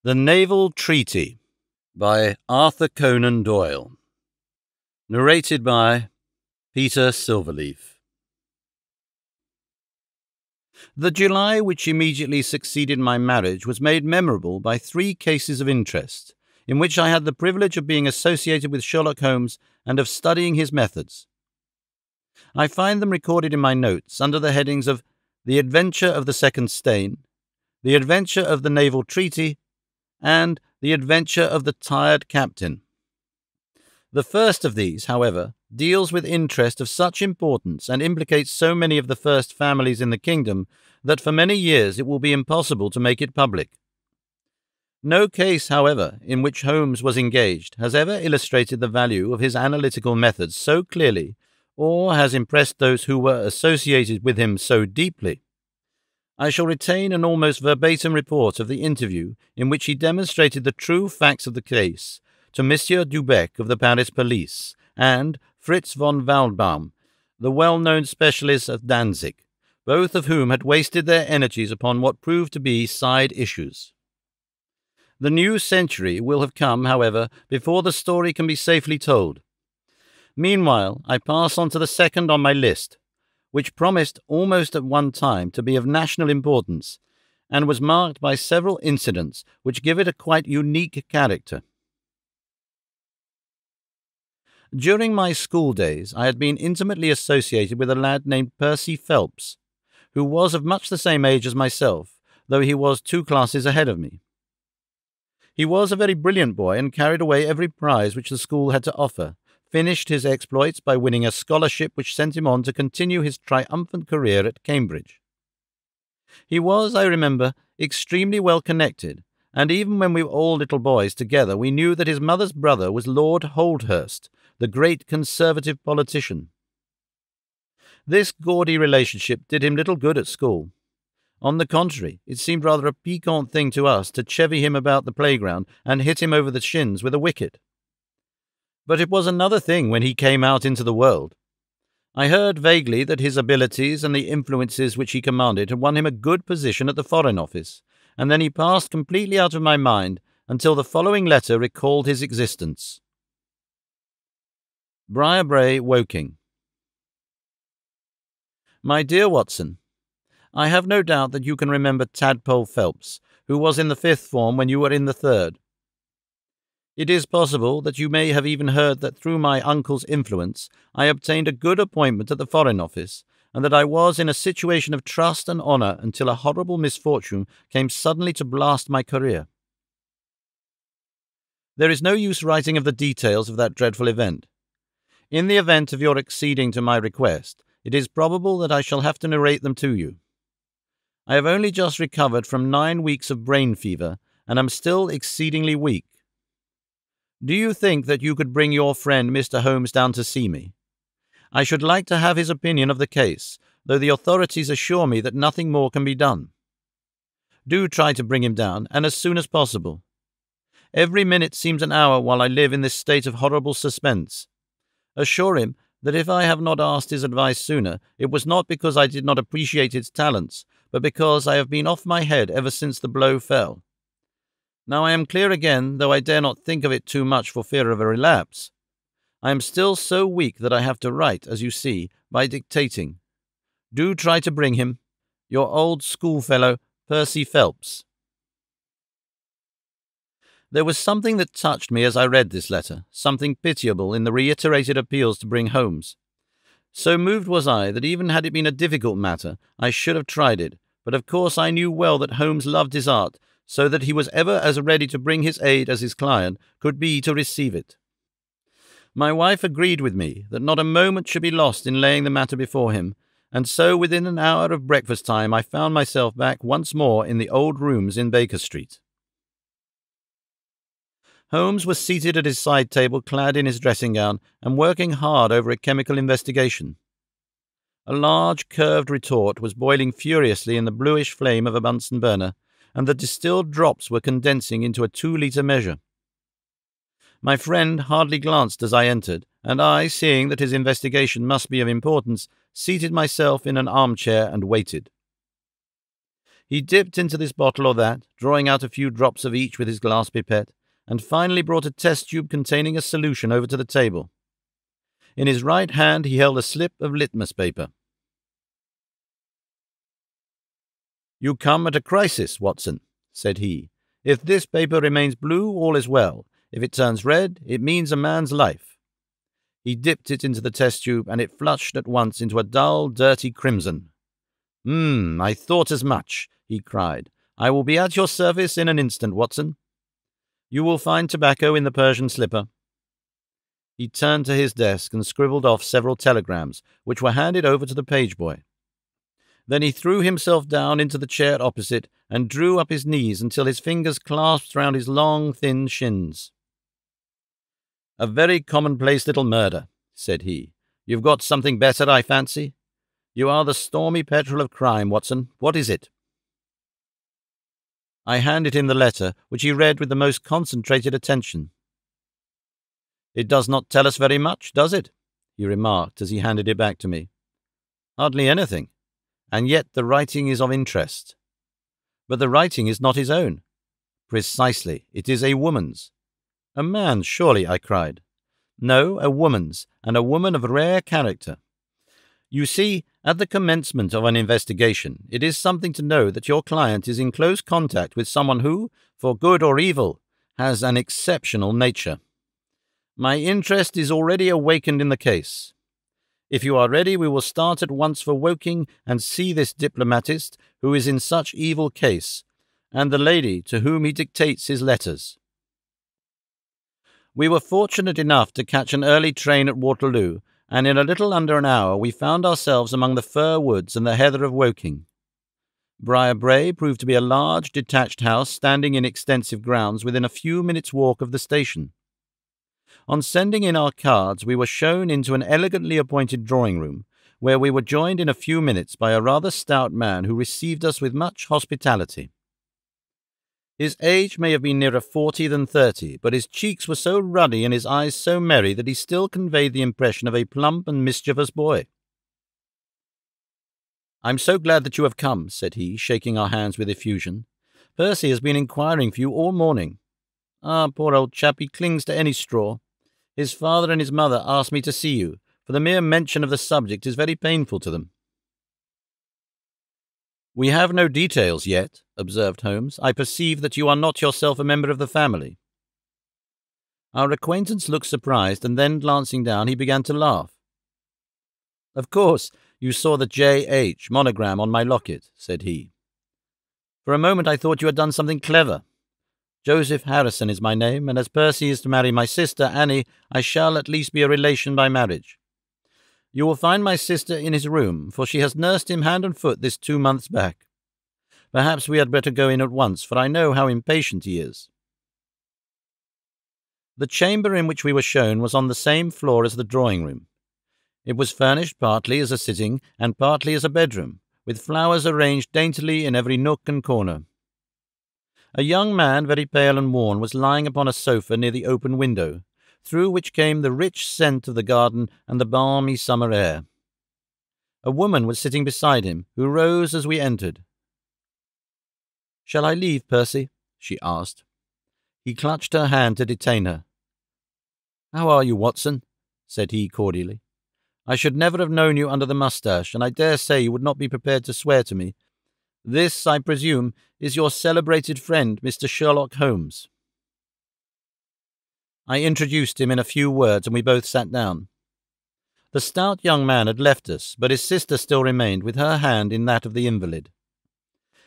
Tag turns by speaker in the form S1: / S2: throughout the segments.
S1: The Naval Treaty by Arthur Conan Doyle. Narrated by Peter Silverleaf. The July which immediately succeeded my marriage was made memorable by 3 cases of interest, in which I had the privilege of being associated with Sherlock Holmes and of studying his methods. I find them recorded in my notes under the headings of The Adventure of the Second Stain, The Adventure of the Naval Treaty, and The Adventure of the Tired Captain. The first of these, however, deals with interest of such importance and implicates so many of the first families in the kingdom that for many years it will be impossible to make it public. No case, however, in which Holmes was engaged has ever illustrated the value of his analytical methods so clearly, or has impressed those who were associated with him so deeply. I shall retain an almost verbatim report of the interview in which he demonstrated the true facts of the case to Monsieur Dubec of the Paris police and Fritz von Waldbaum, the well-known specialist of Danzig, both of whom had wasted their energies upon what proved to be side issues. The new century will have come, however, before the story can be safely told. Meanwhile, I pass on to the second on my list, which promised almost at one time to be of national importance, and was marked by several incidents which give it a quite unique character. During my school days, I had been intimately associated with a lad named Percy Phelps, who was of much the same age as myself, though he was 2 classes ahead of me. He was a very brilliant boy and carried away every prize which the school had to offer, finished his exploits by winning a scholarship which sent him on to continue his triumphant career at Cambridge. He was, I remember, extremely well connected, and even when we were all little boys together we knew that his mother's brother was Lord Holdhurst, the great Conservative politician. This gaudy relationship did him little good at school. On the contrary, it seemed rather a piquant thing to us to chevy him about the playground and hit him over the shins with a wicket. But it was another thing when he came out into the world. I heard vaguely that his abilities and the influences which he commanded had won him a good position at the Foreign Office, and then he passed completely out of my mind until the following letter recalled his existence. Briarbrae, Woking. My dear Watson, I have no doubt that you can remember Tadpole Phelps, who was in the 5th form when you were in the 3rd. It is possible that you may have even heard that through my uncle's influence I obtained a good appointment at the Foreign Office, and that I was in a situation of trust and honour until a horrible misfortune came suddenly to blast my career. There is no use writing of the details of that dreadful event. In the event of your acceding to my request, it is probable that I shall have to narrate them to you. I have only just recovered from 9 weeks of brain fever, and am still exceedingly weak. Do you think that you could bring your friend Mr. Holmes down to see me? I should like to have his opinion of the case, though the authorities assure me that nothing more can be done. Do try to bring him down, and as soon as possible. Every minute seems an hour while I live in this state of horrible suspense. Assure him that if I have not asked his advice sooner, it was not because I did not appreciate his talents, but because I have been off my head ever since the blow fell. Now I am clear again, though I dare not think of it too much for fear of a relapse. I am still so weak that I have to write, as you see, by dictating. Do try to bring him. Your old schoolfellow, Percy Phelps. There was something that touched me as I read this letter, something pitiable in the reiterated appeals to bring Holmes. So moved was I that even had it been a difficult matter, I should have tried it, but of course I knew well that Holmes loved his art, so that he was ever as ready to bring his aid as his client could be to receive it. My wife agreed with me that not a moment should be lost in laying the matter before him, and so within an hour of breakfast time I found myself back once more in the old rooms in Baker Street. Holmes was seated at his side table clad in his dressing gown and working hard over a chemical investigation. A large curved retort was boiling furiously in the bluish flame of a Bunsen burner, and the distilled drops were condensing into a 2-litre measure. My friend hardly glanced as I entered, and I, seeing that his investigation must be of importance, seated myself in an armchair and waited. He dipped into this bottle or that, drawing out a few drops of each with his glass pipette, and finally brought a test tube containing a solution over to the table. In his right hand he held a slip of litmus paper. "You come at a crisis, Watson," said he. "If this paper remains blue, all is well. If it turns red, it means a man's life." He dipped it into the test tube, and it flushed at once into a dull, dirty crimson. I thought as much," he cried. "I will be at your service in an instant, Watson. You will find tobacco in the Persian slipper." He turned to his desk and scribbled off several telegrams, which were handed over to the page boy. Then he threw himself down into the chair opposite and drew up his knees until his fingers clasped round his long, thin shins. "A very commonplace little murder," said he. "You've got something better, I fancy. You are the stormy petrel of crime, Watson. What is it?" I handed him the letter, which he read with the most concentrated attention. "It does not tell us very much, does it?" he remarked as he handed it back to me. "Hardly anything. And yet the writing is of interest." "But the writing is not his own." "Precisely. It is a woman's." "A man's, surely," I cried. "No, a woman's, and a woman of rare character. You see, at the commencement of an investigation, it is something to know that your client is in close contact with someone who, for good or evil, has an exceptional nature. My interest is already awakened in the case. If you are ready, we will start at once for Woking and see this diplomatist who is in such evil case, and the lady to whom he dictates his letters." We were fortunate enough to catch an early train at Waterloo, and in a little under an hour we found ourselves among the fir woods and the heather of Woking. Briar Brae proved to be a large, detached house standing in extensive grounds within a few minutes' walk of the station. On sending in our cards, we were shown into an elegantly appointed drawing-room, where we were joined in a few minutes by a rather stout man who received us with much hospitality. His age may have been nearer 40 than 30, but his cheeks were so ruddy and his eyes so merry that he still conveyed the impression of a plump and mischievous boy. "I'm so glad that you have come," said he, shaking our hands with effusion. "Percy has been inquiring for you all morning. Ah, poor old chap, he clings to any straw. His father and his mother asked me to see you, for the mere mention of the subject is very painful to them." "We have no details yet," observed Holmes. "I perceive that you are not yourself a member of the family." Our acquaintance looked surprised, and then, glancing down, he began to laugh. "Of course, you saw the J.H. monogram on my locket," said he. "For a moment I thought you had done something clever. Joseph Harrison is my name, and as Percy is to marry my sister, Annie, I shall at least be a relation by marriage. You will find my sister in his room, for she has nursed him hand and foot this 2 months back. Perhaps we had better go in at once, for I know how impatient he is." The chamber in which we were shown was on the same floor as the drawing-room. It was furnished partly as a sitting and partly as a bedroom, with flowers arranged daintily in every nook and corner. A young man, very pale and worn, was lying upon a sofa near the open window, through which came the rich scent of the garden and the balmy summer air. A woman was sitting beside him, who rose as we entered. "Shall I leave, Percy?" she asked. He clutched her hand to detain her. "How are you, Watson?" said he cordially. "I should never have known you under the moustache, and I dare say you would not be prepared to swear to me. This, I presume, is your celebrated friend, Mr. Sherlock Holmes." I introduced him in a few words, and we both sat down. The stout young man had left us, but his sister still remained, with her hand in that of the invalid.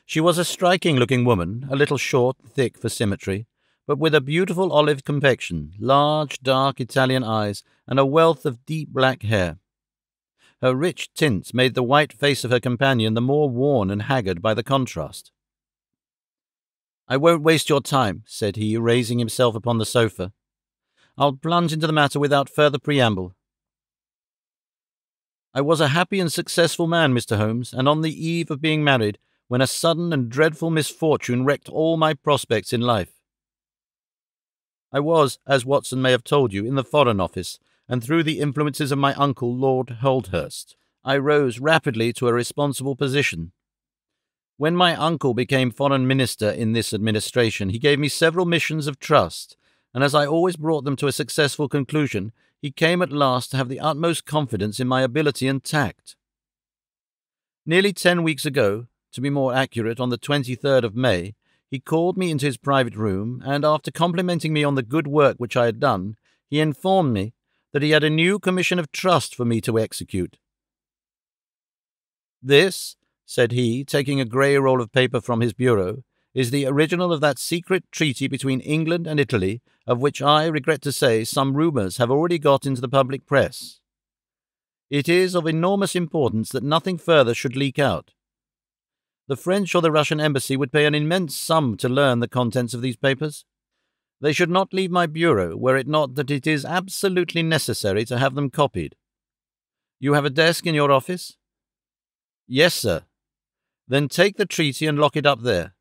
S1: She was a striking-looking woman, a little short, thick for symmetry, but with a beautiful olive complexion, large, dark Italian eyes, and a wealth of deep black hair. Her rich tints made the white face of her companion the more worn and haggard by the contrast. "I won't waste your time," said he, raising himself upon the sofa. "I'll plunge into the matter without further preamble. I was a happy and successful man, Mr. Holmes, and on the eve of being married, when a sudden and dreadful misfortune wrecked all my prospects in life. I was, as Watson may have told you, in the Foreign Office, and through the influences of my uncle, Lord Holdhurst, I rose rapidly to a responsible position. When my uncle became foreign minister in this administration, he gave me several missions of trust, and as I always brought them to a successful conclusion, he came at last to have the utmost confidence in my ability and tact. Nearly 10 weeks ago, to be more accurate, on the 23rd of May, he called me into his private room, and after complimenting me on the good work which I had done, he informed me that he had a new commission of trust for me to execute. "This," said he, taking a grey roll of paper from his bureau, "is the original of that secret treaty between England and Italy, of which I regret to say some rumours have already got into the public press. It is of enormous importance that nothing further should leak out. The French or the Russian embassy would pay an immense sum to learn the contents of these papers. They should not leave my bureau were it not that it is absolutely necessary to have them copied. You have a desk in your office?" "Yes, sir." "Then take the treaty and lock it up there.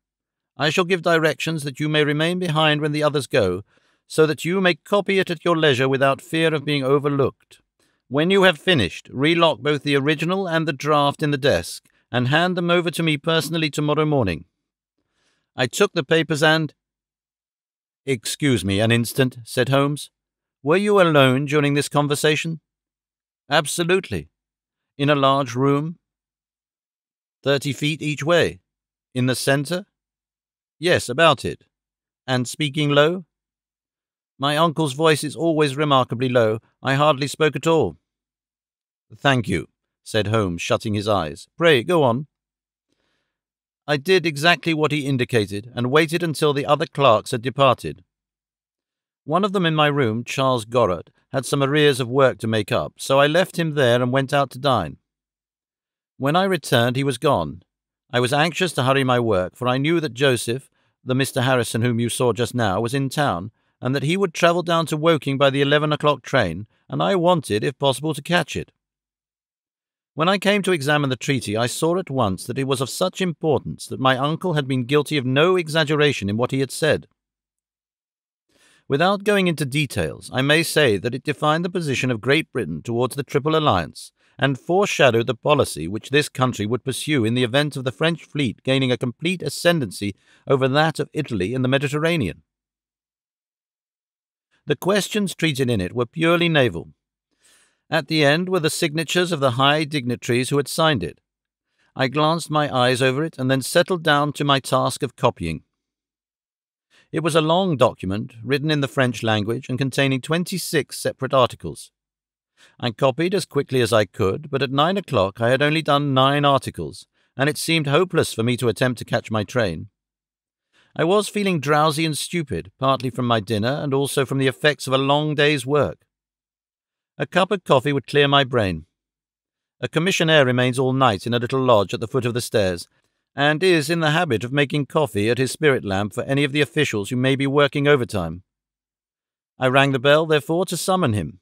S1: I shall give directions that you may remain behind when the others go, so that you may copy it at your leisure without fear of being overlooked. When you have finished, relock both the original and the draft in the desk, and hand them over to me personally tomorrow morning." I took the papers and— "Excuse me an instant," said Holmes. "Were you alone during this conversation?" "Absolutely." "In a large room?" 30 feet each way. "In the centre?" "Yes, about it." "And speaking low?" "My uncle's voice is always remarkably low. I hardly spoke at all." "Thank you," said Holmes, shutting his eyes. "Pray, go on." I did exactly what he indicated, and waited until the other clerks had departed. One of them in my room, Charles Gorrat, had some arrears of work to make up, so I left him there and went out to dine. When I returned, he was gone. I was anxious to hurry my work, for I knew that Joseph, the Mr. Harrison whom you saw just now, was in town, and that he would travel down to Woking by the 11 o'clock train, and I wanted, if possible, to catch it. When I came to examine the treaty, I saw at once that it was of such importance that my uncle had been guilty of no exaggeration in what he had said. Without going into details, I may say that it defined the position of Great Britain towards the Triple Alliance, and foreshadowed the policy which this country would pursue in the event of the French fleet gaining a complete ascendancy over that of Italy in the Mediterranean. The questions treated in it were purely naval. At the end were the signatures of the high dignitaries who had signed it. I glanced my eyes over it and then settled down to my task of copying. It was a long document, written in the French language and containing 26 separate articles. I copied as quickly as I could, but at 9 o'clock I had only done 9 articles, and it seemed hopeless for me to attempt to catch my train. I was feeling drowsy and stupid, partly from my dinner and also from the effects of a long day's work. A cup of coffee would clear my brain. A commissionaire remains all night in a little lodge at the foot of the stairs, and is in the habit of making coffee at his spirit lamp for any of the officials who may be working overtime. I rang the bell, therefore, to summon him.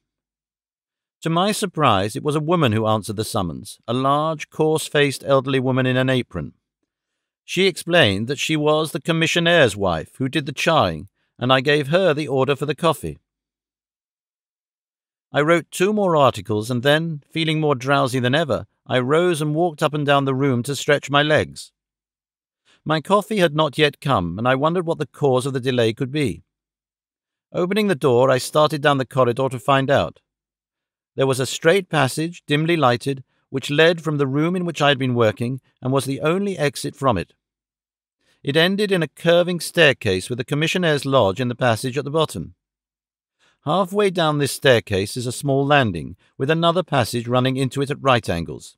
S1: To my surprise, it was a woman who answered the summons, a large, coarse-faced elderly woman in an apron. She explained that she was the commissionnaire's wife who did the charring, and I gave her the order for the coffee. I wrote 2 more articles, and then, feeling more drowsy than ever, I rose and walked up and down the room to stretch my legs. My coffee had not yet come, and I wondered what the cause of the delay could be. Opening the door, I started down the corridor to find out. There was a straight passage, dimly lighted, which led from the room in which I had been working, and was the only exit from it. It ended in a curving staircase with the commissionnaire's lodge in the passage at the bottom. Halfway down this staircase is a small landing, with another passage running into it at right angles.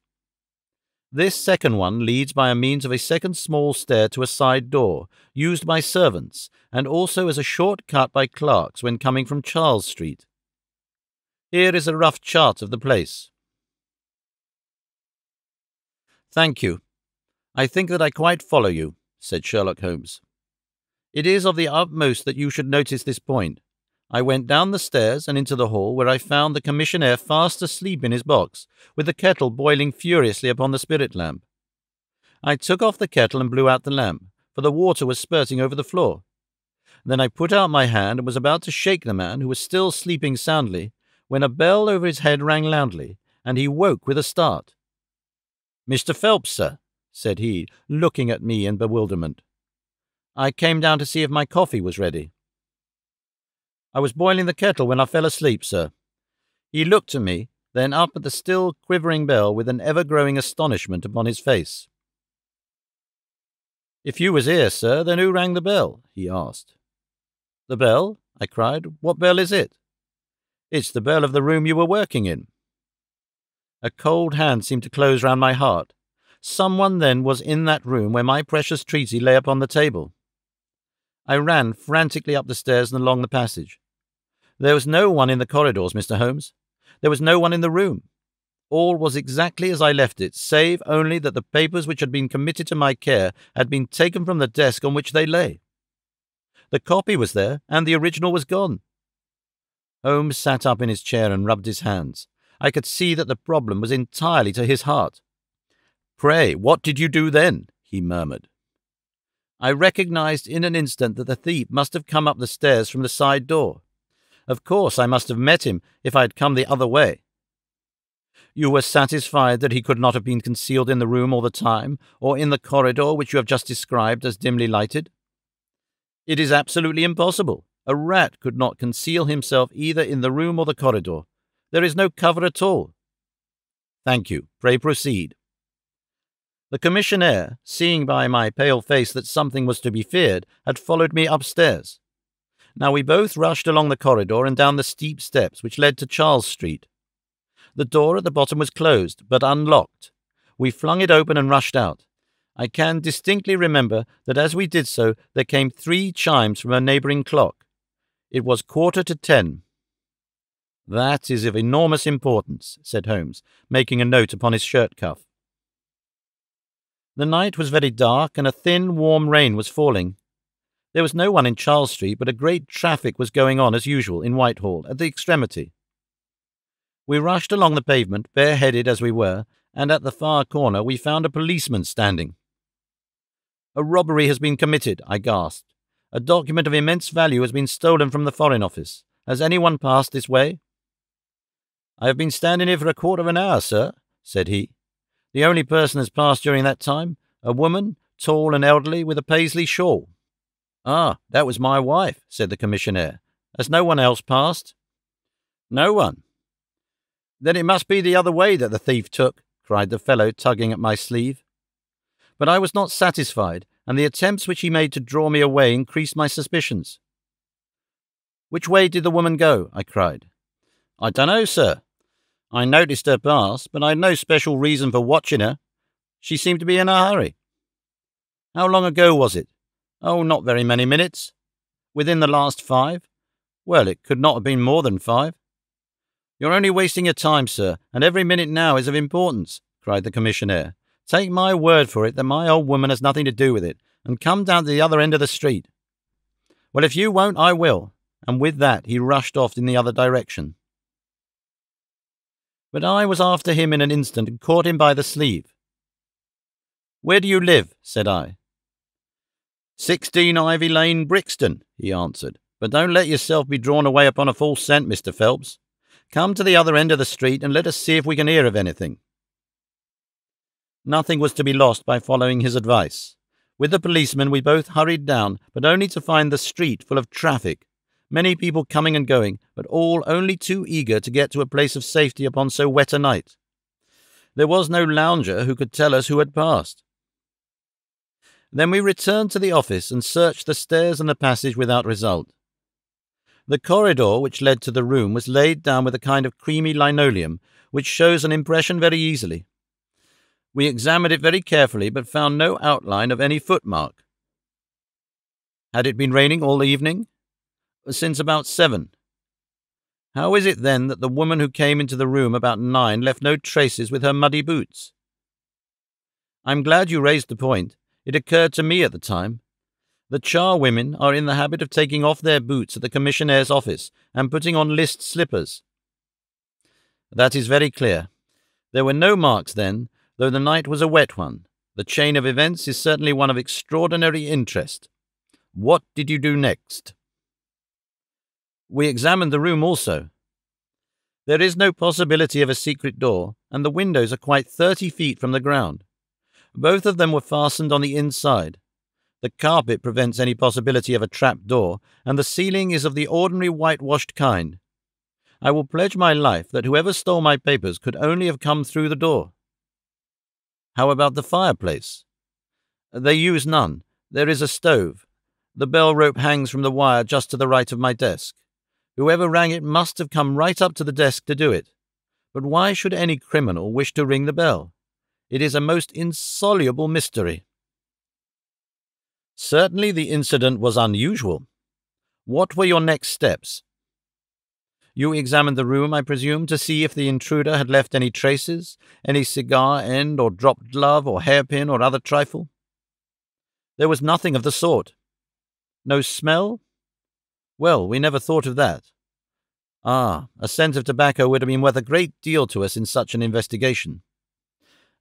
S1: This second one leads by means of a second small stair to a side door, used by servants, and also as a short cut by clerks when coming from Charles Street. Here is a rough chart of the place. "Thank you. I think that I quite follow you," said Sherlock Holmes. "It is of the utmost that you should notice this point. I went down the stairs and into the hall, where I found the commissionaire fast asleep in his box, with the kettle boiling furiously upon the spirit lamp. I took off the kettle and blew out the lamp, for the water was spurting over the floor. Then I put out my hand and was about to shake the man, who was still sleeping soundly, when a bell over his head rang loudly, and he woke with a start. "Mr. Phelps, sir," said he, looking at me in bewilderment. "I came down to see if my coffee was ready." "I was boiling the kettle when I fell asleep, sir." He looked at me, then up at the still quivering bell with an ever-growing astonishment upon his face. "If you was here, sir, then who rang the bell?" he asked. "The bell?" I cried. "What bell is it?" "It's the bell of the room you were working in." A cold hand seemed to close round my heart. Someone then was in that room where my precious treaty lay upon the table. I ran frantically up the stairs and along the passage. There was no one in the corridors, Mr. Holmes. There was no one in the room. All was exactly as I left it, save only that the papers which had been committed to my care had been taken from the desk on which they lay. The copy was there, and the original was gone. Holmes sat up in his chair and rubbed his hands. I could see that the problem was entirely to his heart. "Pray, what did you do then?" he murmured. I recognized in an instant that the thief must have come up the stairs from the side door. Of course, I must have met him if I had come the other way. "You were satisfied that he could not have been concealed in the room all the time, or in the corridor which you have just described as dimly lighted?" "It is absolutely impossible. A rat could not conceal himself either in the room or the corridor. There is no cover at all." "Thank you. Pray proceed." The commissionaire, seeing by my pale face that something was to be feared, had followed me upstairs. Now we both rushed along the corridor and down the steep steps which led to Charles Street. The door at the bottom was closed, but unlocked. We flung it open and rushed out. I can distinctly remember that as we did so there came 3 chimes from a neighbouring clock. It was 10:15. "That is of enormous importance," said Holmes, making a note upon his shirt cuff. The night was very dark, and a thin, warm rain was falling. There was no one in Charles Street, but a great traffic was going on as usual in Whitehall, at the extremity. We rushed along the pavement, bareheaded as we were, and at the far corner we found a policeman standing. "A robbery has been committed," I gasped. "A document of immense value has been stolen from the Foreign Office. Has anyone passed this way?" "I have been standing here for a quarter of an hour, sir," said he. "The only person has passed during that time, a woman, tall and elderly, with a Paisley shawl." "Ah, that was my wife," said the commissionaire. "Has no one else passed?" "No one." "Then it must be the other way that the thief took," cried the fellow, tugging at my sleeve. But I was not satisfied, and the attempts which he made to draw me away increased my suspicions. "Which way did the woman go?" I cried. "I dunno, sir. I noticed her pass, but I had no special reason for watching her. She seemed to be in a hurry." "How long ago was it?" "Oh, not very many minutes." "Within the last 5? "Well, it could not have been more than 5. "You're only wasting your time, sir, and every minute now is of importance," cried the commissionaire. "Take my word for it that my old woman has nothing to do with it, and come down to the other end of the street." "Well, if you won't, I will," and with that he rushed off in the other direction. But I was after him in an instant and caught him by the sleeve. "Where do you live?" said I. 16 Ivy Lane, Brixton," he answered. "But don't let yourself be drawn away upon a false scent, Mr. Phelps. Come to the other end of the street and let us see if we can hear of anything." Nothing was to be lost by following his advice. With the policeman we both hurried down, but only to find the street full of traffic, many people coming and going, but all only too eager to get to a place of safety upon so wet a night. There was no lounger who could tell us who had passed. Then we returned to the office and searched the stairs and the passage without result. The corridor which led to the room was laid down with a kind of creamy linoleum, which shows an impression very easily. We examined it very carefully, but found no outline of any footmark. Had it been raining all the evening? Since about 7. How is it, then, that the woman who came into the room about 9 left no traces with her muddy boots? I'm glad you raised the point. It occurred to me at the time. The charwomen are in the habit of taking off their boots at the commissionnaire's office and putting on list slippers. That is very clear. There were no marks then, though the night was a wet one. The chain of events is certainly one of extraordinary interest. What did you do next? We examined the room also. There is no possibility of a secret door, and the windows are quite 30 feet from the ground. Both of them were fastened on the inside. The carpet prevents any possibility of a trap door, and the ceiling is of the ordinary whitewashed kind. I will pledge my life that whoever stole my papers could only have come through the door. How about the fireplace? They use none. There is a stove. The bell rope hangs from the wire just to the right of my desk. Whoever rang it must have come right up to the desk to do it. But why should any criminal wish to ring the bell? It is a most insoluble mystery. Certainly the incident was unusual. What were your next steps? You examined the room, I presume, to see if the intruder had left any traces, any cigar end or dropped glove or hairpin or other trifle? There was nothing of the sort. No smell? Well, we never thought of that. A scent of tobacco would have been worth a great deal to us in such an investigation.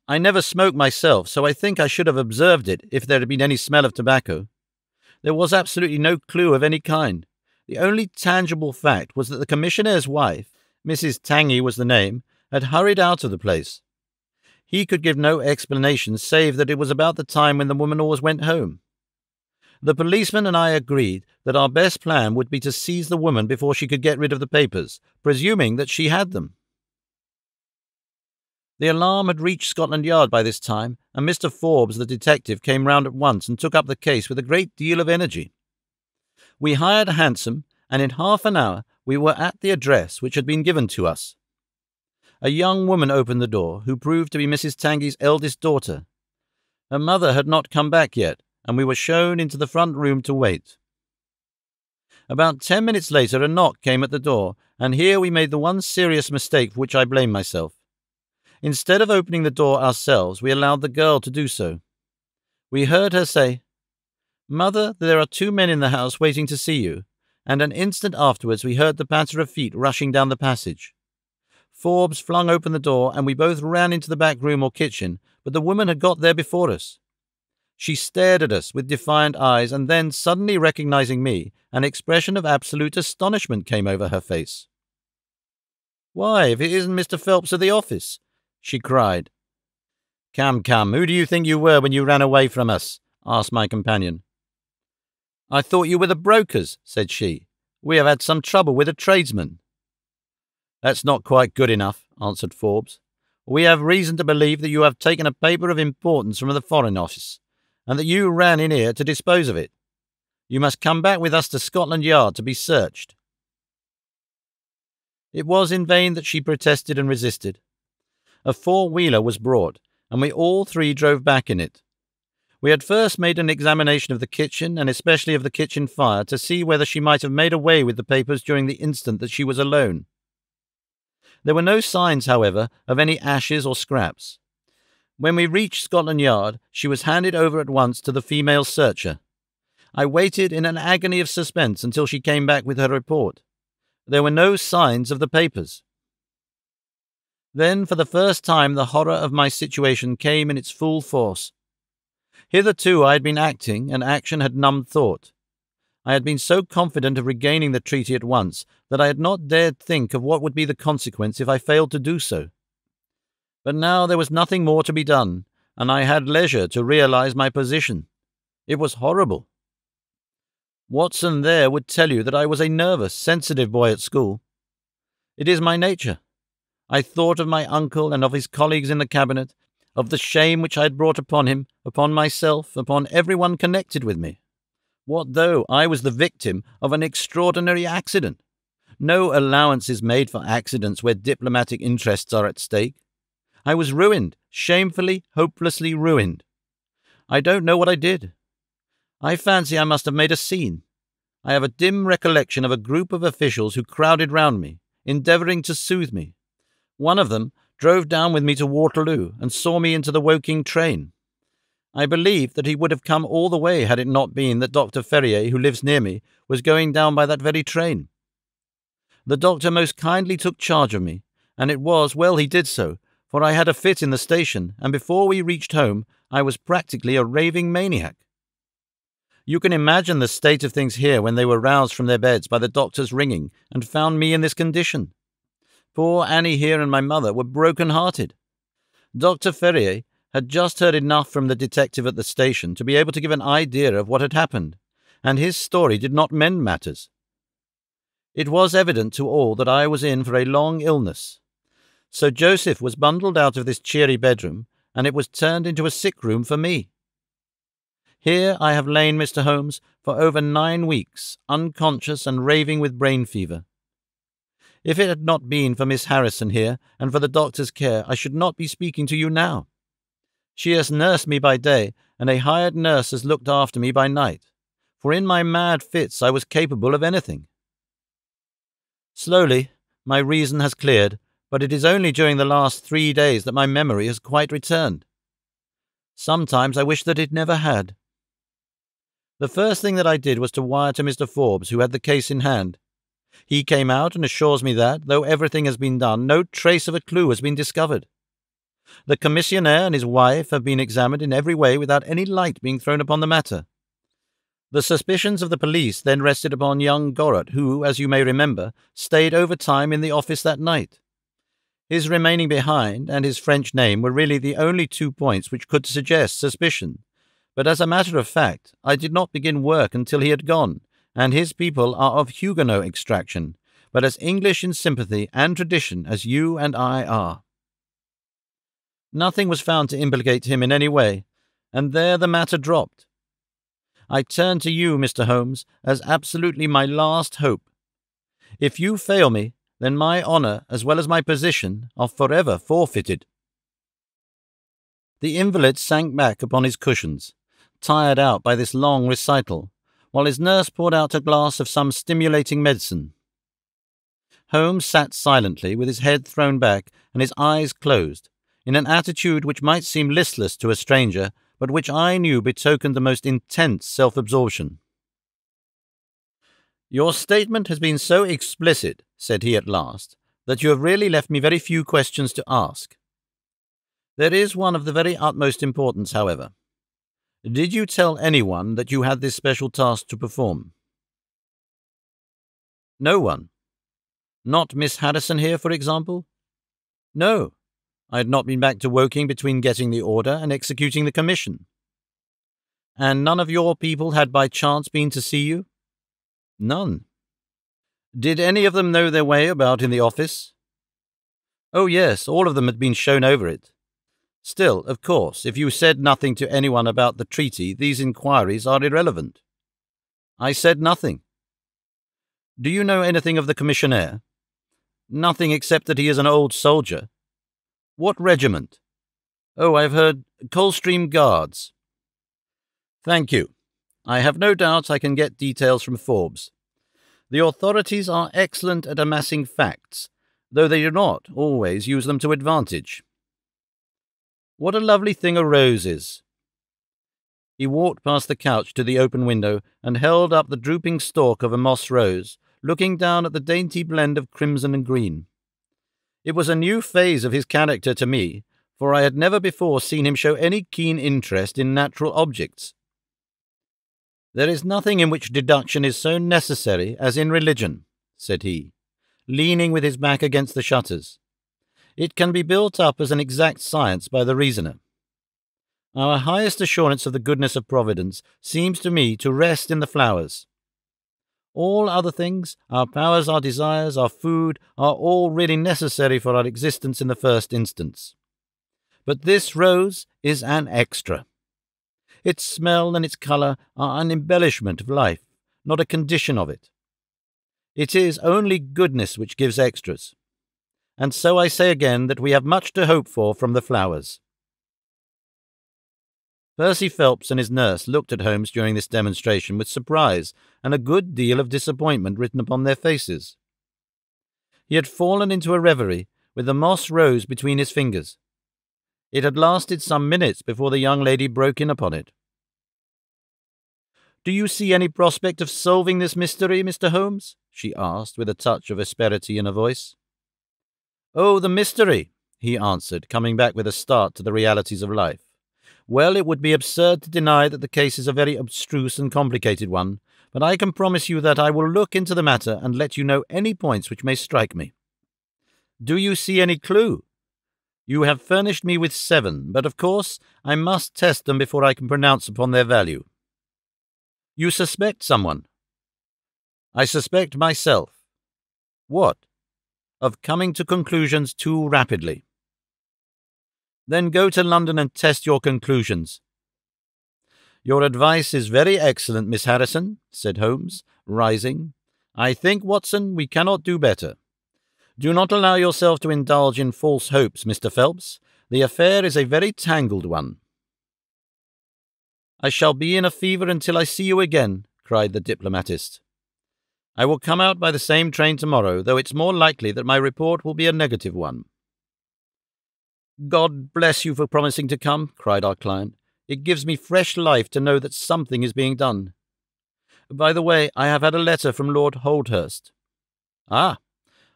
S1: I never smoked myself, so I think I should have observed it if there had been any smell of tobacco. There was absolutely no clue of any kind. The only tangible fact was that the commissionnaire's wife, Mrs. Tangy was the name, had hurried out of the place. He could give no explanation save that it was about the time when the woman always went home. The policeman and I agreed that our best plan would be to seize the woman before she could get rid of the papers, presuming that she had them. The alarm had reached Scotland Yard by this time, and Mr. Forbes, the detective, came round at once and took up the case with a great deal of energy. We hired a hansom, and in half an hour we were at the address which had been given to us. A young woman opened the door, who proved to be Mrs. Tangy's eldest daughter. Her mother had not come back yet, and we were shown into the front room to wait. About 10 minutes later a knock came at the door, and here we made the one serious mistake for which I blame myself. Instead of opening the door ourselves, we allowed the girl to do so. We heard her say, "Mother, there are 2 men in the house waiting to see you," and an instant afterwards we heard the patter of feet rushing down the passage. Forbes flung open the door, and we both ran into the back room or kitchen, but the woman had got there before us. She stared at us with defiant eyes, and then, suddenly recognizing me, an expression of absolute astonishment came over her face. "Why, if it isn't Mr. Phelps of the office!" she cried. Come, who do you think you were when you ran away from us?" asked my companion. "I thought you were the brokers," said she. "We have had some trouble with a tradesman." "That's not quite good enough," answered Forbes. "We have reason to believe that you have taken a paper of importance from the Foreign Office, and that you ran in here to dispose of it. You must come back with us to Scotland Yard to be searched." It was in vain that she protested and resisted. A four-wheeler was brought, and we all three drove back in it. We had first made an examination of the kitchen, and especially of the kitchen fire, to see whether she might have made away with the papers during the instant that she was alone. There were no signs, however, of any ashes or scraps. When we reached Scotland Yard, she was handed over at once to the female searcher. I waited in an agony of suspense until she came back with her report. There were no signs of the papers. Then, for the first time, the horror of my situation came in its full force. Hitherto I had been acting, and action had numbed thought. I had been so confident of regaining the treaty at once that I had not dared think of what would be the consequence if I failed to do so. But now there was nothing more to be done, and I had leisure to realize my position. It was horrible. Watson there would tell you that I was a nervous, sensitive boy at school. It is my nature. I thought of my uncle and of his colleagues in the cabinet, of the shame which I had brought upon him, upon myself, upon everyone connected with me. What though I was the victim of an extraordinary accident? No allowance is made for accidents where diplomatic interests are at stake. I was ruined, shamefully, hopelessly ruined. I don't know what I did. I fancy I must have made a scene. I have a dim recollection of a group of officials who crowded round me, endeavouring to soothe me. One of them drove down with me to Waterloo and saw me into the Woking train. I believe that he would have come all the way had it not been that Dr. Ferrier, who lives near me, was going down by that very train. The doctor most kindly took charge of me, and it was well he did so, for I had a fit in the station, and before we reached home I was practically a raving maniac. You can imagine the state of things here when they were roused from their beds by the doctor's ringing and found me in this condition. Poor Annie here and my mother were broken-hearted. Dr. Ferrier had just heard enough from the detective at the station to be able to give an idea of what had happened, and his story did not mend matters. It was evident to all that I was in for a long illness. So Joseph was bundled out of this cheery bedroom, and it was turned into a sick room for me. Here I have lain, Mr. Holmes, for over 9 weeks, unconscious and raving with brain fever. If it had not been for Miss Harrison here, and for the doctor's care, I should not be speaking to you now. She has nursed me by day, and a hired nurse has looked after me by night, for in my mad fits I was capable of anything. Slowly, my reason has cleared, but it is only during the last 3 days that my memory has quite returned. Sometimes I wish that it never had. The first thing that I did was to wire to Mr. Forbes, who had the case in hand. He came out and assures me that, though everything has been done, no trace of a clue has been discovered. The commissionaire and his wife have been examined in every way without any light being thrown upon the matter. The suspicions of the police then rested upon young Gorot, who, as you may remember, stayed over time in the office that night. His remaining behind and his French name were really the only 2 points which could suggest suspicion, but as a matter of fact, I did not begin work until he had gone, and his people are of Huguenot extraction, but as English in sympathy and tradition as you and I are. Nothing was found to implicate him in any way, and there the matter dropped. I turn to you, Mr. Holmes, as absolutely my last hope. If you fail me, then my honour, as well as my position, are forever forfeited." The invalid sank back upon his cushions, tired out by this long recital, while his nurse poured out a glass of some stimulating medicine. Holmes sat silently, with his head thrown back and his eyes closed, in an attitude which might seem listless to a stranger, but which I knew betokened the most intense self-absorption. "Your statement has been so explicit," said he at last, "that you have really left me very few questions to ask. There is one of the very utmost importance, however. Did you tell anyone that you had this special task to perform?" "No one." "Not Miss Harrison here, for example?" "No. I had not been back to Woking between getting the order and executing the commission." "And none of your people had by chance been to see you?" "None." "Did any of them know their way about in the office?" "Oh, yes, all of them had been shown over it. Still, of course, if you said nothing to anyone about the treaty, these inquiries are irrelevant." "I said nothing." "Do you know anything of the commissionaire?" "Nothing except that he is an old soldier." "What regiment?" "Oh, I've heard Coldstream Guards." "Thank you. I have no doubt I can get details from Forbes. The authorities are excellent at amassing facts, though they do not always use them to advantage. What a lovely thing a rose is." He walked past the couch to the open window and held up the drooping stalk of a moss rose, looking down at the dainty blend of crimson and green. It was a new phase of his character to me, for I had never before seen him show any keen interest in natural objects. "There is nothing in which deduction is so necessary as in religion," said he, leaning with his back against the shutters. "It can be built up as an exact science by the reasoner. Our highest assurance of the goodness of Providence seems to me to rest in the flowers. All other things, our powers, our desires, our food, are all really necessary for our existence in the first instance. But this rose is an extra. Its smell and its colour are an embellishment of life, not a condition of it. It is only goodness which gives extras. And so I say again that we have much to hope for from the flowers." Percy Phelps and his nurse looked at Holmes during this demonstration with surprise and a good deal of disappointment written upon their faces. He had fallen into a reverie, with the moss rose between his fingers. It had lasted some minutes before the young lady broke in upon it. "Do you see any prospect of solving this mystery, Mr. Holmes?" she asked, with a touch of asperity in her voice. "Oh, the mystery," he answered, coming back with a start to the realities of life. "Well, it would be absurd to deny that the case is a very abstruse and complicated one, but I can promise you that I will look into the matter and let you know any points which may strike me." "Do you see any clue?" You have furnished me with 7, but of course I must test them before I can pronounce upon their value. You suspect someone? I suspect myself. What? Of coming to conclusions too rapidly. Then go to London and test your conclusions. Your advice is very excellent, Miss Harrison, said Holmes, rising. I think, Watson, we cannot do better. Do not allow yourself to indulge in false hopes, Mr. Phelps. The affair is a very tangled one. I shall be in a fever until I see you again, cried the diplomatist. I will come out by the same train tomorrow, though it's more likely that my report will be a negative one. God bless you for promising to come, cried our client. It gives me fresh life to know that something is being done. By the way, I have had a letter from Lord Holdhurst. Ah,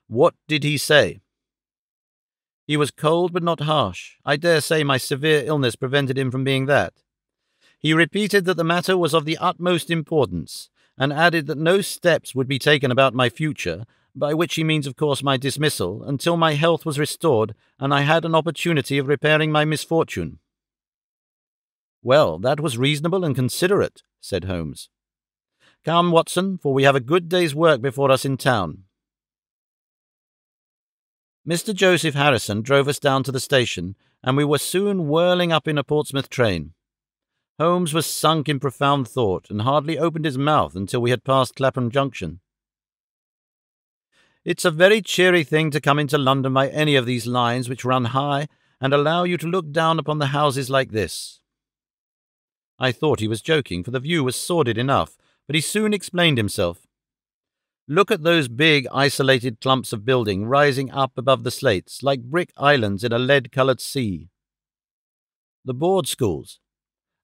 S1: what did he say? He was cold but not harsh. I dare say my severe illness prevented him from being that. He repeated that the matter was of the utmost importance, and added that no steps would be taken about my future, by which he means, of course, my dismissal, until my health was restored and I had an opportunity of repairing my misfortune. Well, that was reasonable and considerate, said Holmes. Come, Watson, for we have a good day's work before us in town. Mr. Joseph Harrison drove us down to the station, and we were soon whirling up in a Portsmouth train. Holmes was sunk in profound thought, and hardly opened his mouth until we had passed Clapham Junction. It's a very cheery thing to come into London by any of these lines which run high and allow you to look down upon the houses like this. I thought he was joking, for the view was sordid enough, but he soon explained himself. Look at those big, isolated clumps of building rising up above the slates, like brick islands in a lead-coloured sea. The board schools.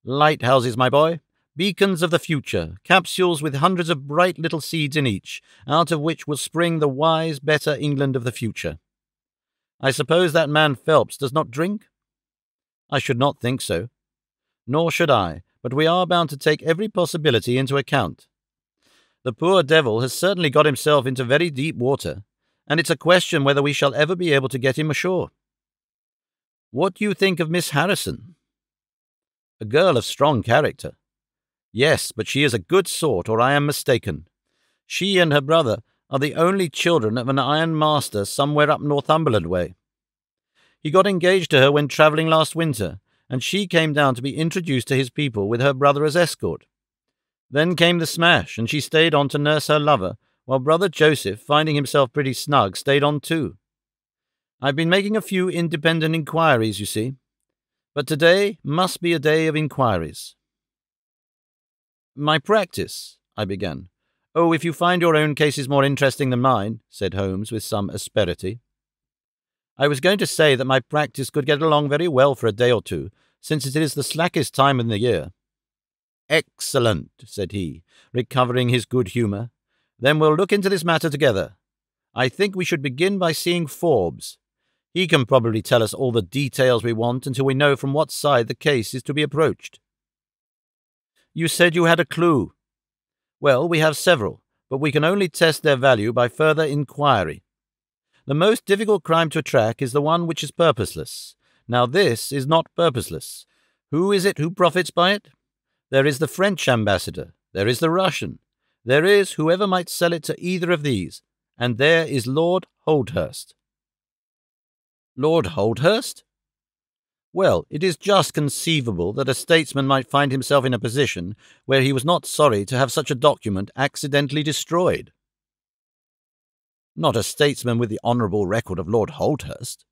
S1: Lighthouses, my boy. Beacons of the future, capsules with hundreds of bright little seeds in each, out of which will spring the wise, better England of the future. I suppose that man Phelps does not drink? I should not think so. Nor should I, but we are bound to take every possibility into account. The poor devil has certainly got himself into very deep water, and it's a question whether we shall ever be able to get him ashore. What do you think of Miss Harrison? A girl of strong character. Yes, but she is a good sort, or I am mistaken. She and her brother are the only children of an iron master somewhere up Northumberland way. He got engaged to her when travelling last winter, and she came down to be introduced to his people with her brother as escort. Then came the smash, and she stayed on to nurse her lover, while brother Joseph, finding himself pretty snug, stayed on too. I've been making a few independent inquiries, you see. But today must be a day of inquiries. My practice, I began. Oh, if you find your own cases more interesting than mine, said Holmes with some asperity. I was going to say that my practice could get along very well for a day or two, since it is the slackest time in the year. Excellent, said he, recovering his good humour. Then we'll look into this matter together. I think we should begin by seeing Forbes. He can probably tell us all the details we want until we know from what side the case is to be approached. You said you had a clue. Well, we have several, but we can only test their value by further inquiry. The most difficult crime to track is the one which is purposeless. Now this is not purposeless. Who is it who profits by it? There is the French ambassador, there is the Russian, there is whoever might sell it to either of these, and there is Lord Holdhurst. Lord Holdhurst? Well, it is just conceivable that a statesman might find himself in a position where he was not sorry to have such a document accidentally destroyed. Not a statesman with the honourable record of Lord Holdhurst.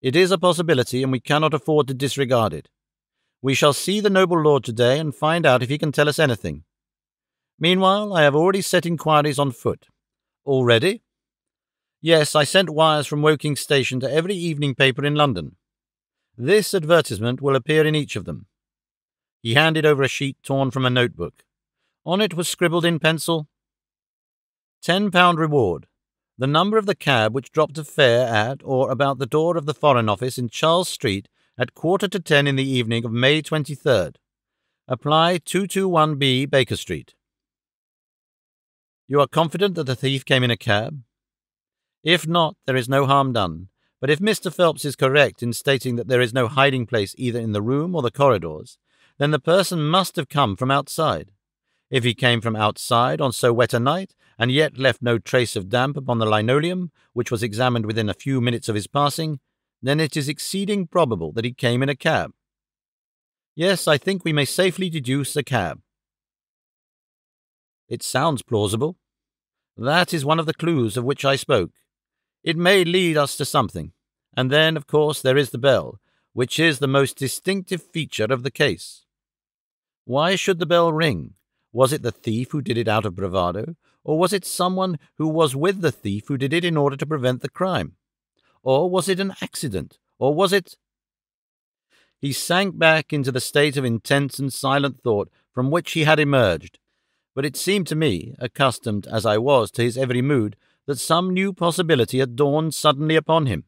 S1: It is a possibility, and we cannot afford to disregard it. We shall see the noble lord today and find out if he can tell us anything. Meanwhile, I have already set inquiries on foot. Already? Yes, I sent wires from Woking Station to every evening paper in London. This advertisement will appear in each of them. He handed over a sheet torn from a notebook. On it was scribbled in pencil, £10 reward. The number of the cab which dropped a fare at or about the door of the Foreign Office in Charles Street at 10:15 in the evening of May 23rd. Apply 221B Baker Street. You are confident that the thief came in a cab? If not, there is no harm done, But if Mr. Phelps is correct in stating that there is no hiding place either in the room or the corridors, then the person must have come from outside. If he came from outside on so wet a night, and yet left no trace of damp upon the linoleum, which was examined within a few minutes of his passing, then it is exceeding probable that he came in a cab. Yes, I think we may safely deduce a cab. It sounds plausible. That is one of the clues of which I spoke. It may lead us to something. And then, of course, there is the bell, which is the most distinctive feature of the case. Why should the bell ring? Was it the thief who did it out of bravado, or was it someone who was with the thief who did it in order to prevent the crime? Or was it an accident? Or was it— He sank back into the state of intense and silent thought from which he had emerged, but it seemed to me, accustomed as I was to his every mood, that some new possibility had dawned suddenly upon him.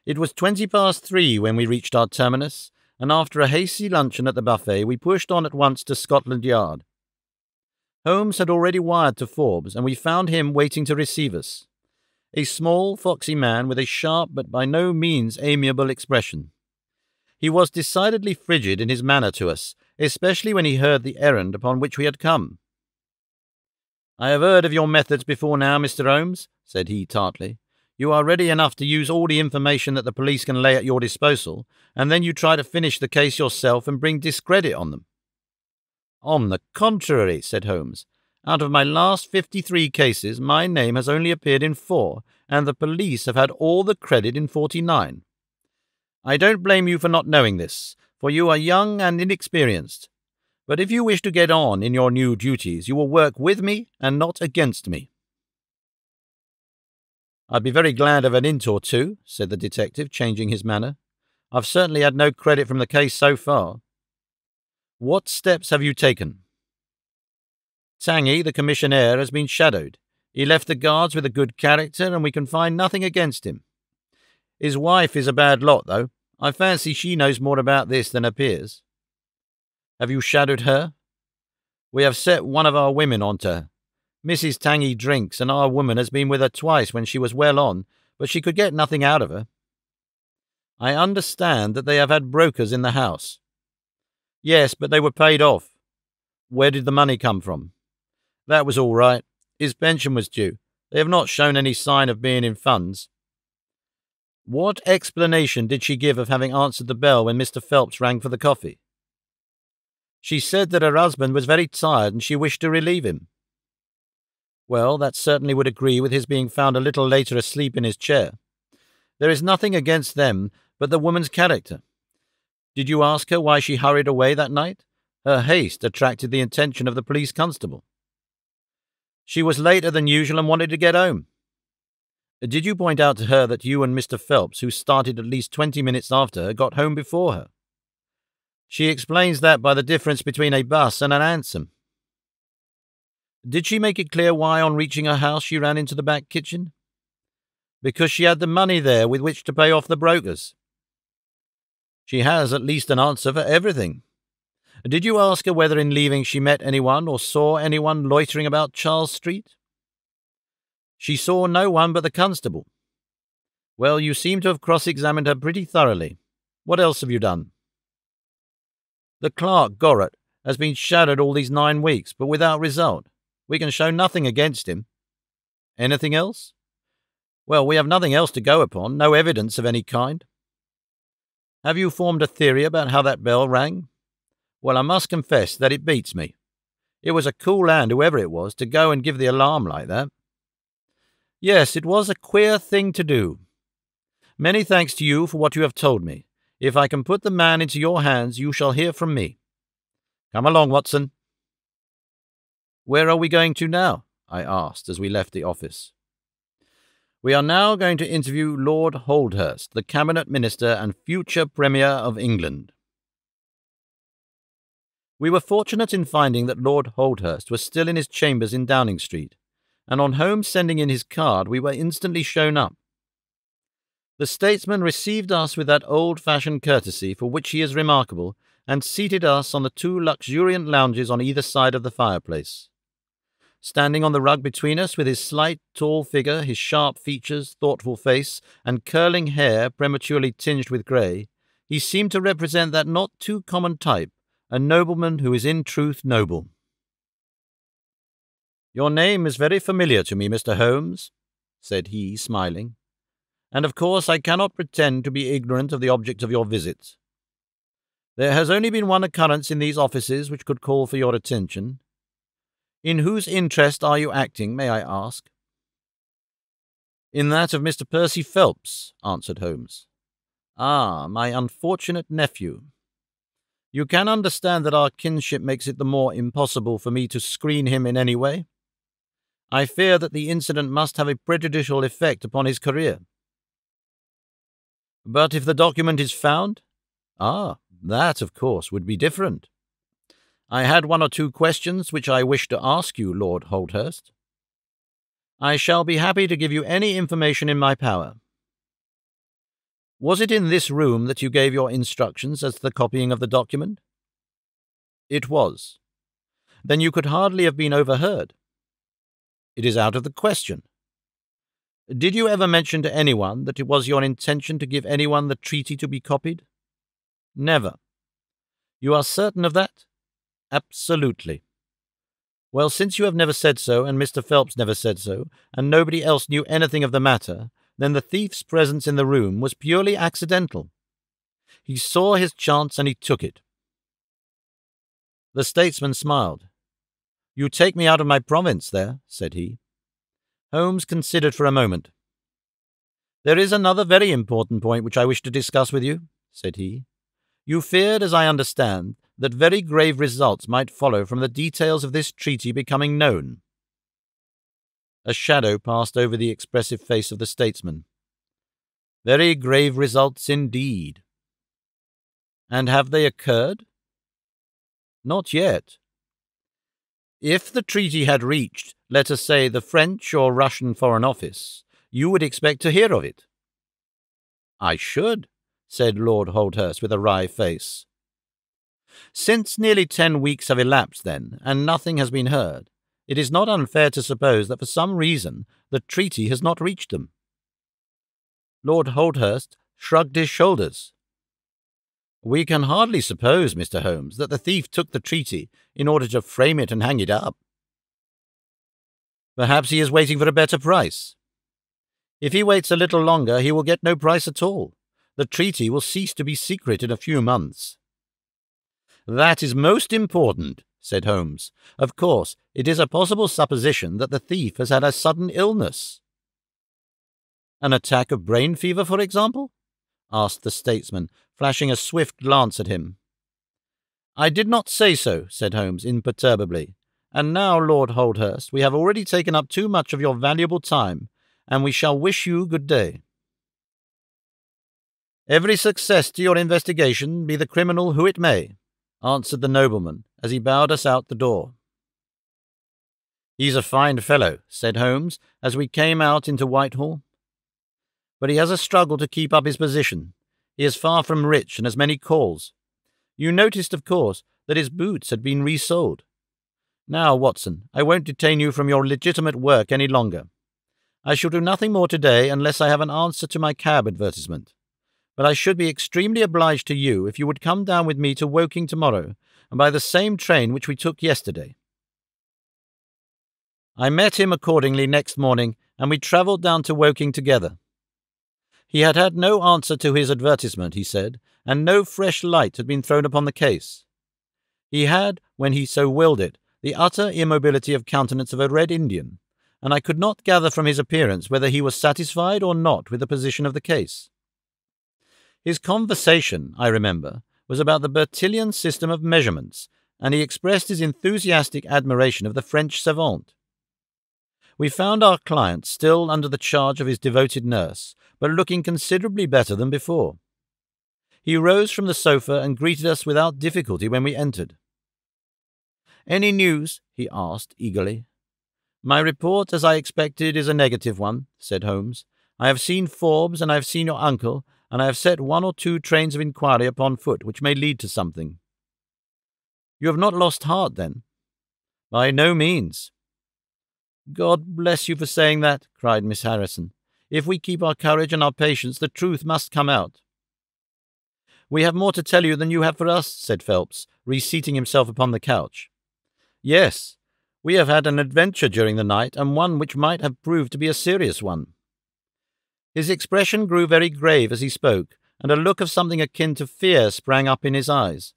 S1: It was 3:20 when we reached our terminus, and after a hasty luncheon at the buffet we pushed on at once to Scotland Yard. Holmes had already wired to Forbes, and we found him waiting to receive us. A small, foxy man with a sharp but by no means amiable expression. He was decidedly frigid in his manner to us, especially when he heard the errand upon which we had come. "I have heard of your methods before now, Mr. Holmes," said he tartly. "You are ready enough to use all the information that the police can lay at your disposal, and then you try to finish the case yourself and bring discredit on them." "On the contrary," said Holmes, "out of my last 53 cases, my name has only appeared in 4, and the police have had all the credit in 49. I don't blame you for not knowing this, for you are young and inexperienced. But if you wish to get on in your new duties, you will work with me and not against me." "I'd be very glad of an hint or two," said the detective, changing his manner. "I've certainly had no credit from the case so far." "What steps have you taken?" "Tangy, the commissionaire, has been shadowed. He left the guards with a good character, and we can find nothing against him. His wife is a bad lot, though. I fancy she knows more about this than appears." "Have you shadowed her?" "We have set one of our women onto her. Mrs. Tangy drinks, and our woman has been with her twice when she was well on, but she could get nothing out of her." "I understand that they have had brokers in the house." "Yes, but they were paid off." "Where did the money come from?" "That was all right. His pension was due. They have not shown any sign of being in funds." "What explanation did she give of having answered the bell when Mr. Phelps rang for the coffee?" "She said that her husband was very tired and she wished to relieve him." "Well, that certainly would agree with his being found a little later asleep in his chair. There is nothing against them but the woman's character. Did you ask her why she hurried away that night? Her haste attracted the attention of the police constable." "She was later than usual and wanted to get home." "Did you point out to her that you and Mr. Phelps, who started at least 20 minutes after her, got home before her?" "She explains that by the difference between a bus and an hansom." "Did she make it clear why on reaching her house she ran into the back kitchen?" "Because she had the money there with which to pay off the brokers." "She has at least an answer for everything. Did you ask her whether in leaving she met anyone or saw anyone loitering about Charles Street?" "She saw no one but the constable." "Well, you seem to have cross-examined her pretty thoroughly. What else have you done?" "The clerk, Gorrett, has been shadowed all these 9 weeks, but without result. We can show nothing against him." "Anything else?" "Well, we have nothing else to go upon, no evidence of any kind." "Have you formed a theory about how that bell rang?" "Well, I must confess that it beats me. It was a cool hand, whoever it was, to go and give the alarm like that." "Yes, it was a queer thing to do. Many thanks to you for what you have told me. If I can put the man into your hands, you shall hear from me. Come along, Watson." "Where are we going to now?" I asked as we left the office. "We are now going to interview Lord Holdhurst, the Cabinet Minister and future Premier of England." We were fortunate in finding that Lord Holdhurst was still in his chambers in Downing Street, and on Holmes sending in his card we were instantly shown up. The statesman received us with that old-fashioned courtesy for which he is remarkable, and seated us on the 2 luxuriant lounges on either side of the fireplace. Standing on the rug between us, with his slight, tall figure, his sharp features, thoughtful face, and curling hair prematurely tinged with grey, he seemed to represent that not too common type, a nobleman who is in truth noble. "Your name is very familiar to me, Mr. Holmes," said he, smiling, "and of course I cannot pretend to be ignorant of the object of your visit. There has only been one occurrence in these offices which could call for your attention. In whose interest are you acting, may I ask?" "In that of Mr. Percy Phelps," answered Holmes. "Ah, my unfortunate nephew. You can understand that our kinship makes it the more impossible for me to screen him in any way. I fear that the incident must have a prejudicial effect upon his career." "But if the document is found?" "Ah, that, of course, would be different. I had one or two questions which I wish to ask you, Lord Holdhurst." "I shall be happy to give you any information in my power." "Was it in this room that you gave your instructions as to the copying of the document?" "It was." "Then you could hardly have been overheard." "It is out of the question." "Did you ever mention to anyone that it was your intention to give anyone the treaty to be copied?" "Never." "You are certain of that?" "Absolutely." "Well, since you have never said so, and Mr. Phelps never said so, and nobody else knew anything of the matter, then the thief's presence in the room was purely accidental. He saw his chance and he took it." The statesman smiled. "You take me out of my province there," said he. Holmes considered for a moment. "There is another very important point which I wish to discuss with you," said he. "You feared, as I understand, that very grave results might follow from the details of this treaty becoming known." A shadow passed over the expressive face of the statesman. "Very grave results indeed." "And have they occurred?" "Not yet." "If the treaty had reached, let us say, the French or Russian Foreign Office, you would expect to hear of it." "I should," said Lord Holdhurst with a wry face. "Since nearly 10 weeks have elapsed, then, and nothing has been heard, it is not unfair to suppose that for some reason the treaty has not reached them." Lord Holdhurst shrugged his shoulders. "We can hardly suppose, Mr. Holmes, that the thief took the treaty in order to frame it and hang it up." "Perhaps he is waiting for a better price." "If he waits a little longer, he will get no price at all. The treaty will cease to be secret in a few months." "That is most important," said Holmes. "Of course, it is a possible supposition that the thief has had a sudden illness." "An attack of brain fever, for example?" asked the statesman, flashing a swift glance at him. "I did not say so," said Holmes imperturbably. "And now, Lord Holdhurst, we have already taken up too much of your valuable time, and we shall wish you good day." "Every success to your investigation, be the criminal who it may," answered the nobleman, as he bowed us out the door. "He's a fine fellow," said Holmes, as we came out into Whitehall. "But he has a struggle to keep up his position. He is far from rich and has many calls. You noticed, of course, that his boots had been resold. Now, Watson, I won't detain you from your legitimate work any longer. I shall do nothing more today unless I have an answer to my cab advertisement. But I should be extremely obliged to you if you would come down with me to Woking tomorrow, and by the same train which we took yesterday." I met him accordingly next morning, and we travelled down to Woking together. He had had no answer to his advertisement, he said, and no fresh light had been thrown upon the case. He had, when he so willed it, the utter immobility of countenance of a Red Indian, and I could not gather from his appearance whether he was satisfied or not with the position of the case. His conversation, I remember, was about the Bertillon system of measurements, and he expressed his enthusiastic admiration of the French savant. We found our client still under the charge of his devoted nurse, but looking considerably better than before. He rose from the sofa and greeted us without difficulty when we entered. "Any news?" he asked eagerly. "My report, as I expected, is a negative one," said Holmes. "I have seen Forbes, and I have seen your uncle, and I have set 1 or 2 trains of inquiry upon foot, which may lead to something." "You have not lost heart, then?" "By no means." God bless you for saying that, cried Miss Harrison. If we keep our courage and our patience, the truth must come out. We have more to tell you than you have for us, said Phelps, reseating himself upon the couch. Yes, we have had an adventure during the night, and one which might have proved to be a serious one. His expression grew very grave as he spoke, and a look of something akin to fear sprang up in his eyes.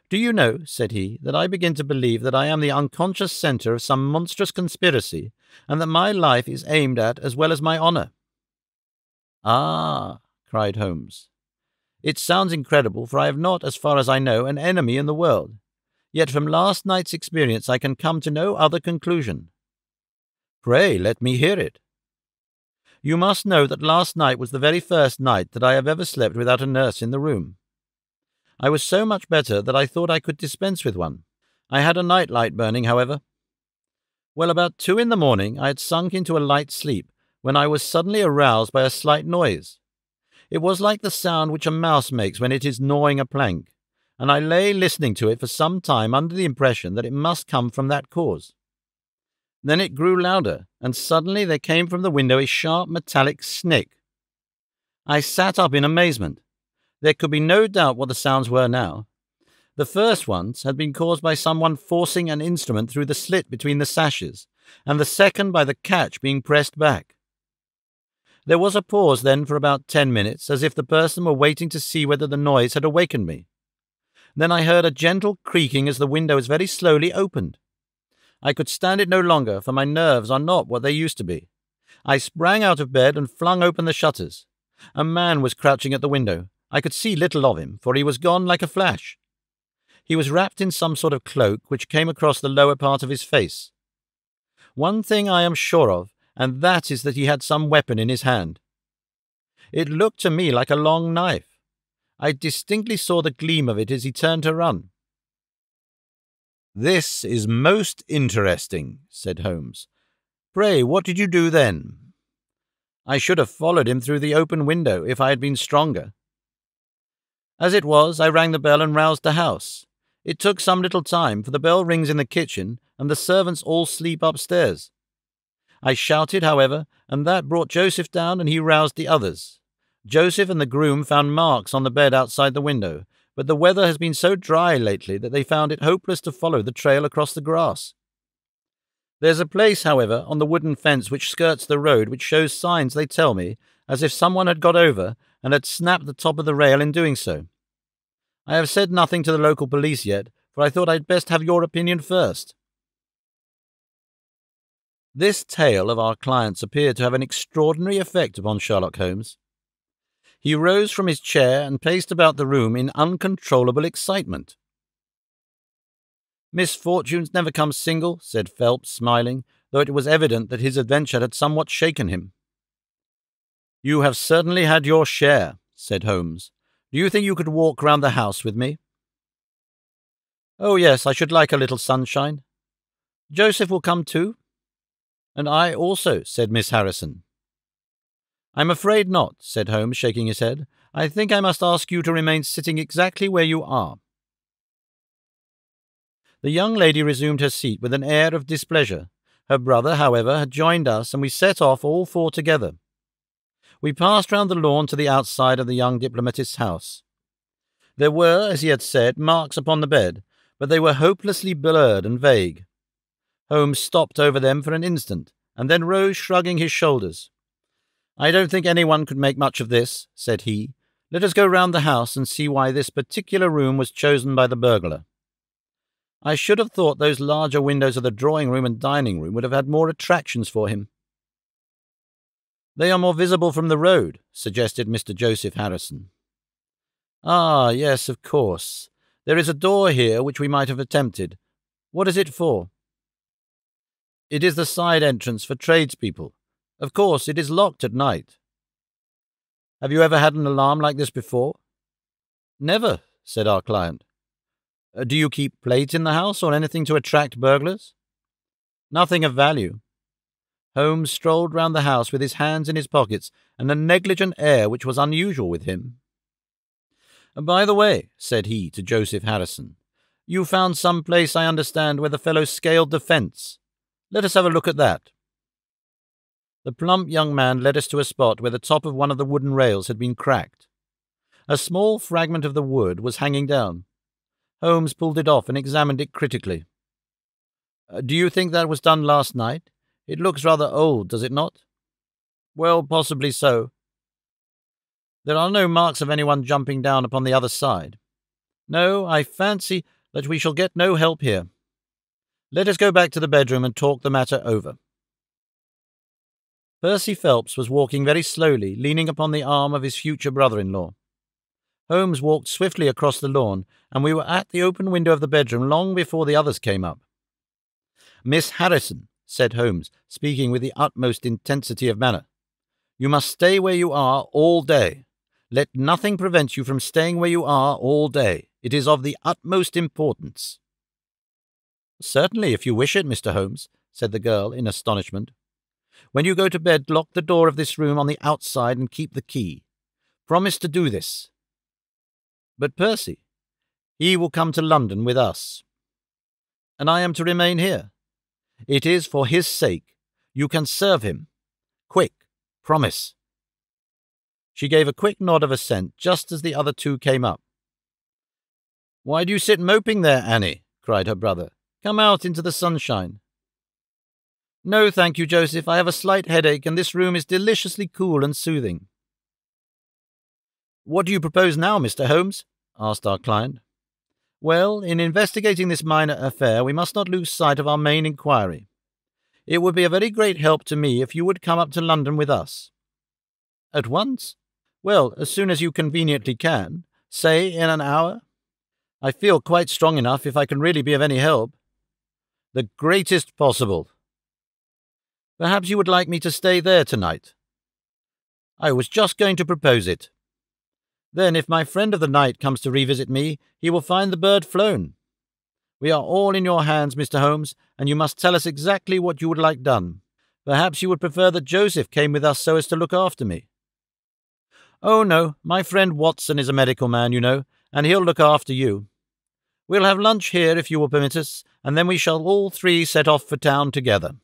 S1: Do you know, said he, that I begin to believe that I am the unconscious centre of some monstrous conspiracy, and that my life is aimed at as well as my honour? Ah, cried Holmes. It sounds incredible, for I have not, as far as I know, an enemy in the world. Yet from last night's experience I can come to no other conclusion. Pray, let me hear it. You must know that last night was the very first night that I have ever slept without a nurse in the room. I was so much better that I thought I could dispense with one. I had a night light burning, however. Well, about 2 a.m, I had sunk into a light sleep, when I was suddenly aroused by a slight noise. It was like the sound which a mouse makes when it is gnawing a plank, and I lay listening to it for some time under the impression that it must come from that cause. Then it grew louder, and suddenly there came from the window a sharp metallic snick. I sat up in amazement. There could be no doubt what the sounds were now. The first ones had been caused by someone forcing an instrument through the slit between the sashes, and the second by the catch being pressed back. There was a pause then for about 10 minutes, as if the person were waiting to see whether the noise had awakened me. Then I heard a gentle creaking as the windows very slowly opened. I could stand it no longer, for my nerves are not what they used to be. I sprang out of bed and flung open the shutters. A man was crouching at the window. I could see little of him, for he was gone like a flash. He was wrapped in some sort of cloak which came across the lower part of his face. One thing I am sure of, and that is that he had some weapon in his hand. It looked to me like a long knife. I distinctly saw the gleam of it as he turned to run. "This is most interesting," said Holmes. "Pray, what did you do then?" "I should have followed him through the open window if I had been stronger. As it was, I rang the bell and roused the house. It took some little time, for the bell rings in the kitchen, and the servants all sleep upstairs. I shouted, however, and that brought Joseph down, and he roused the others. Joseph and the groom found marks on the bed outside the window, but the weather has been so dry lately that they found it hopeless to follow the trail across the grass. There's a place, however, on the wooden fence which skirts the road which shows signs, they tell me, as if someone had got over and had snapped the top of the rail in doing so. I have said nothing to the local police yet, for I thought I'd best have your opinion first." This tale of our client's appeared to have an extraordinary effect upon Sherlock Holmes. He rose from his chair and paced about the room in uncontrollable excitement. "Misfortunes never come single," said Phelps, smiling, though it was evident that his adventure had somewhat shaken him. "You have certainly had your share," said Holmes. "Do you think you could walk round the house with me?" "Oh, yes, I should like a little sunshine. Joseph will come too?" "And I also," said Miss Harrison. "I'm afraid not," said Holmes, shaking his head. "I think I must ask you to remain sitting exactly where you are." The young lady resumed her seat with an air of displeasure. Her brother, however, had joined us, and we set off all four together. We passed round the lawn to the outside of the young diplomatist's house. There were, as he had said, marks upon the bed, but they were hopelessly blurred and vague. Holmes stopped over them for an instant, and then rose, shrugging his shoulders. "I don't think anyone could make much of this," said he. "Let us go round the house and see why this particular room was chosen by the burglar. I should have thought those larger windows of the drawing-room and dining-room would have had more attractions for him." "They are more visible from the road," suggested Mr. Joseph Harrison. "Ah, yes, of course. There is a door here which we might have attempted. What is it for?" "It is the side entrance for tradespeople. Of course, it is locked at night." "Have you ever had an alarm like this before?" "Never," said our client. "Do you keep plate in the house or anything to attract burglars?" "Nothing of value." Holmes strolled round the house with his hands in his pockets and a negligent air which was unusual with him. "By the way," said he to Joseph Harrison, "you found some place, I understand, where the fellow scaled the fence. Let us have a look at that." The plump young man led us to a spot where the top of one of the wooden rails had been cracked. A small fragment of the wood was hanging down. Holmes pulled it off and examined it critically. "Do you think that was done last night? It looks rather old, does it not?" "Well, possibly so." "There are no marks of anyone jumping down upon the other side." "No, I fancy that we shall get no help here. Let us go back to the bedroom and talk the matter over." Percy Phelps was walking very slowly, leaning upon the arm of his future brother-in-law. Holmes walked swiftly across the lawn, and we were at the open window of the bedroom long before the others came up. "Miss Harrison," said Holmes, speaking with the utmost intensity of manner, "you must stay where you are all day. Let nothing prevent you from staying where you are all day. It is of the utmost importance." "Certainly, if you wish it, Mr. Holmes," said the girl in astonishment. "When you go to bed, lock the door of this room on the outside and keep the key. Promise to do this." "But Percy, he will come to London with us." "And I am to remain here?" "It is for his sake. You can serve him. Quick, promise." She gave a quick nod of assent just as the other two came up. "Why do you sit moping there, Annie?" cried her brother. "Come out into the sunshine." "No, thank you, Joseph. I have a slight headache, and this room is deliciously cool and soothing." "What do you propose now, Mr. Holmes?" asked our client. "Well, in investigating this minor affair, we must not lose sight of our main inquiry. It would be a very great help to me if you would come up to London with us." "At once?" "Well, as soon as you conveniently can. Say in an hour. I feel quite strong enough if I can really be of any help." "The greatest possible." "Perhaps you would like me to stay there tonight?" "I was just going to propose it. Then, if my friend of the night comes to revisit me, he will find the bird flown. We are all in your hands, Mr. Holmes, and you must tell us exactly what you would like done. Perhaps you would prefer that Joseph came with us so as to look after me." "Oh, no, my friend Watson is a medical man, you know, and he'll look after you. We'll have lunch here, if you will permit us, and then we shall all three set off for town together."